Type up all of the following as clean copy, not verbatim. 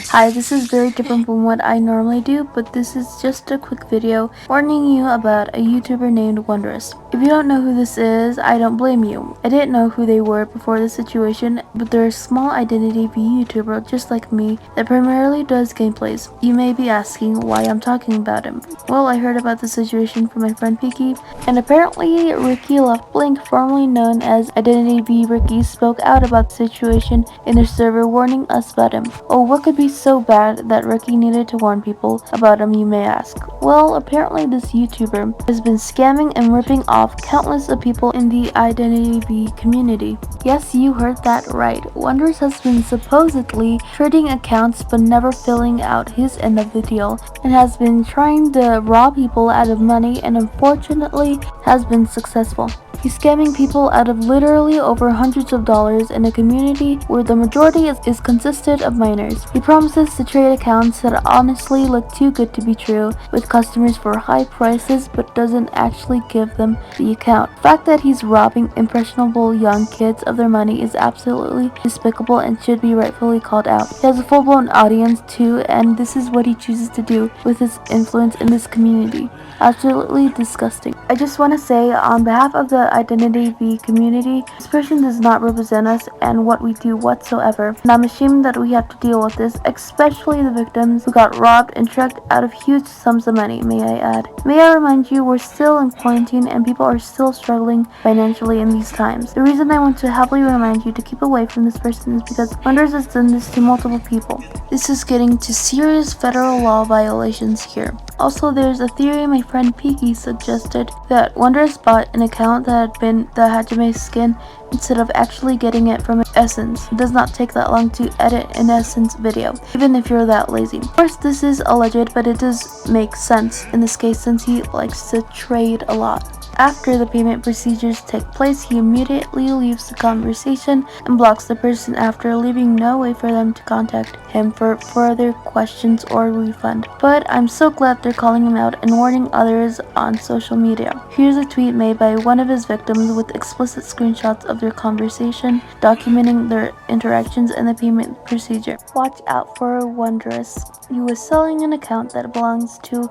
Hi, this is very different from what I normally do, but this is just a quick video warning you about a YouTuber named Wondrous. If you don't know who this is, I don't blame you. I didn't know who they were before the situation, but they're a small identity YouTuber just like me that primarily does gameplays. You may be asking why I'm talking about him. Well, I heard about the situation from my friend Piki, and apparently Ricky Left Blink, formerly known as Identity V Ricky, spoke out about the situation in their server warning us about him. Oh, what could be so bad that Ricky needed to warn people about him, you may ask? Well, apparently this YouTuber has been scamming and ripping off countless of people in the Identity V community. Yes, you heard that right. Wonders has been supposedly trading accounts but never filling out his end of the deal, and has been trying to rob people out of money and unfortunately has been successful. He's scamming people out of literally over hundreds of dollars in a community where the majority is consisted of minors. He promises to trade accounts that honestly look too good to be true with customers for high prices but doesn't actually give them the account. The fact that he's robbing impressionable young kids of their money is absolutely despicable and should be rightfully called out. He has a full-blown audience too, and this is what he chooses to do with his influence in this community. Absolutely disgusting. I just want to say on behalf of the Identity V community, this person does not represent us and what we do whatsoever, and I'm ashamed that we have to deal with this, especially the victims who got robbed and tricked out of huge sums of money, may I add. May I remind you, we're still in quarantine and people are still struggling financially in these times. The reason I want to happily remind you to keep away from this person is because Wonders has done this to multiple people. This is getting to serious federal law violations here. Also, there's a theory my friend Piki suggested that Wondrous bought an account that had been the Hajime skin instead of actually getting it from Essence. It does not take that long to edit an Essence video, even if you're that lazy. Of course, this is alleged, but it does make sense in this case since he likes to trade a lot. After the payment procedures take place, he immediately leaves the conversation and blocks the person after leaving no way for them to contact him for further questions or refund. But I'm so glad they're calling him out and warning others on social media. Here's a tweet made by one of his victims with explicit screenshots of their conversation, documenting their interactions and the payment procedure. Watch out for Wondrous. He was selling an account that belongs to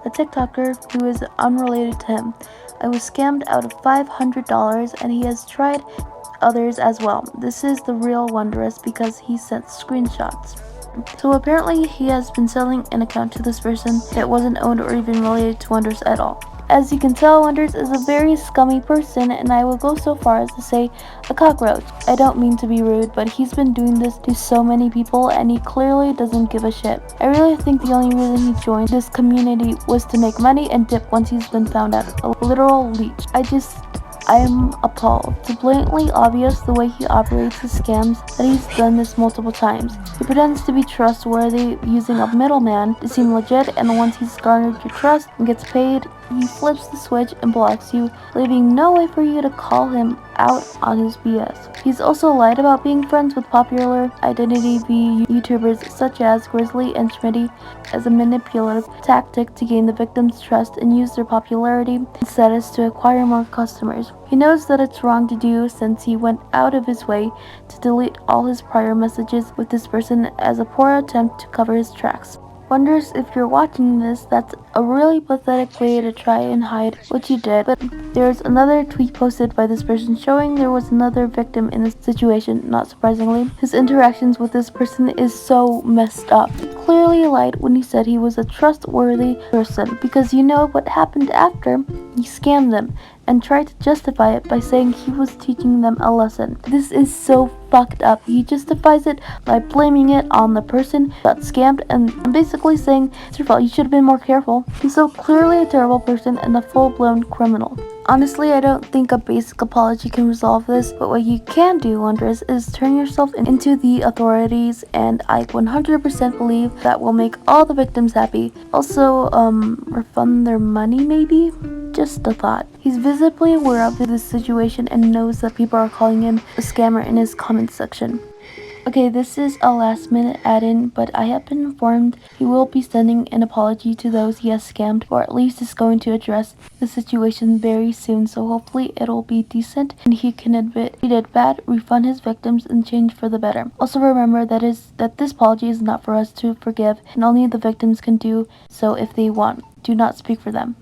a TikToker who is unrelated to him. I was scammed out of $500 and he has tried others as well. This is the real Wondrous because he sent screenshots. So apparently he has been selling an account to this person that wasn't owned or even related to Wonders at all. As you can tell, Wonders is a very scummy person, and I will go so far as to say a cockroach. I don't mean to be rude, but he's been doing this to so many people and he clearly doesn't give a shit. I really think the only reason he joined this community was to make money and dip once he's been found out. A literal leech. I'm appalled. It's blatantly obvious the way he operates his scams that he's done this multiple times. He pretends to be trustworthy using a middleman to seem legit, and once he's garnered your trust and gets paid, he flips the switch and blocks you, leaving no way for you to call him out on his BS. He's also lied about being friends with popular Identity V YouTubers such as Grizzly and Schmitty as a manipulative tactic to gain the victim's trust and use their popularity and status to acquire more customers. He knows that it's wrong to do since he went out of his way to delete all his prior messages with this person as a poor attempt to cover his tracks. Wonders if you're watching this, that's a really pathetic way to try and hide what you did. But there's another tweet posted by this person showing there was another victim in this situation, not surprisingly. His interactions with this person is so messed up. He clearly lied when he said he was a trustworthy person because you know what happened after? He scammed them and tried to justify it by saying he was teaching them a lesson. This is so fucked up. He justifies it by blaming it on the person who got scammed and basically saying it's your fault, you should have been more careful. He's so clearly a terrible person and a full-blown criminal. Honestly, I don't think a basic apology can resolve this, but what you can do, Wondrous, is turn yourself into the authorities, and I 100% believe that will make all the victims happy. Also, refund their money maybe? Just a thought. He's visibly aware of this situation and knows that people are calling him a scammer in his comment section. Okay, this is a last minute add-in, but I have been informed he will be sending an apology to those he has scammed, or at least is going to address the situation very soon, so hopefully it'll be decent and he can admit he did bad, refund his victims, and change for the better. Also remember that this apology is not for us to forgive, and only the victims can do so if they want. Do not speak for them.